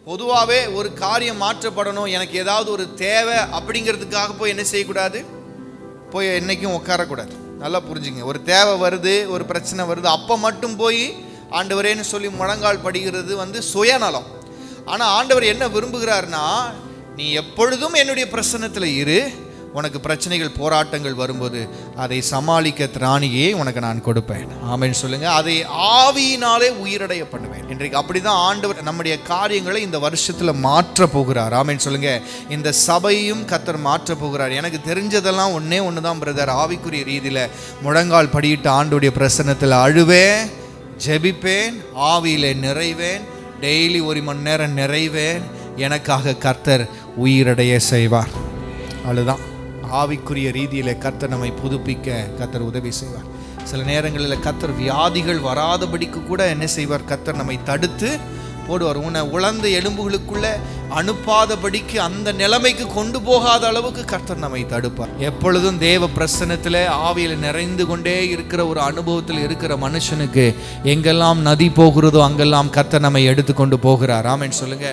பொதுவாகவே ஒரு காரியம் மாற்றப்படணும், எனக்கு ஏதாவது ஒரு தேவை அப்படிங்கிறதுக்காக போய் என்ன செய்யக்கூடாது, போய் என்றைக்கும் உட்காரக்கூடாது. நல்லா புரிஞ்சுங்க. ஒரு தேவை வருது, ஒரு பிரச்சனை வருது, அப்போ மட்டும் போய் ஆண்டவரேன்னு சொல்லி முழங்கால் படிக்கிறது சுயநலம். ஆனால் ஆண்டவர் என்ன விரும்புகிறார்னா, நீ எப்பொழுதும் என்னுடைய பிரசன்னத்தில் இரு, உனக்கு பிரச்சனைகள் போராட்டங்கள் வரும்போது அதை சமாளிக்க திராணியே உனக்கு நான் கொடுப்பேன். ஆமென் சொல்லுங்க. அதை ஆவியினாலே உயிரடைய பண்ணுவேன். இன்றைக்கு அப்படிதான் ஆண்டவர் நம்முடைய காரியங்களை இந்த வருஷத்துல மாற்ற போகிறார். ஆமென் சொல்லுங்க. இந்த சபையும் கர்த்தர் மாற்ற போகிறார். எனக்கு தெரிஞ்சதெல்லாம் ஒன்னே ஒண்ணுதான் பிரதர், ஆவிக்குரிய ரீதியில முழங்கால் படியிட்டு ஆண்டவருடைய பிரசன்னத்தில் அழுவேன், ஜெபிப்பேன், ஆவியில நிறைவேன், டெய்லி 1 மணி நேரம் நிறைவேன், எனக்காக கர்த்தர் உயிரடைய செய்வார். அவ்வளவுதான். ஆவிக்குரிய ரீதியில கர்த்தர் நம்மை புதுப்பிக்க கர்த்தர் உதவி செய்வார். சில நேரங்களில் கர்த்தர் வியாதிகள் வராதபடிக்கு கூட என்ன செய்வார், கர்த்தர் நம்மை தடுத்து போடுவார். உன்னை உலர்ந்த எலும்புகளுக்குள்ள அனுப்பாதபடிக்கு, அந்த நிலைமைக்கு கொண்டு போகாத அளவுக்கு கர்த்தர் நம்மை தடுப்பார். எப்பொழுதும் தேவ பிரசன்னத்தில் ஆவியில் நிறைந்து கொண்டே இருக்கிற ஒரு அனுபவத்தில் இருக்கிற மனுஷனுக்கு எங்கெல்லாம் நதி போகிறதோ அங்கெல்லாம் கர்த்தர் நம்மை எடுத்து கொண்டு போகிறார். ஆமென் சொல்லுங்க.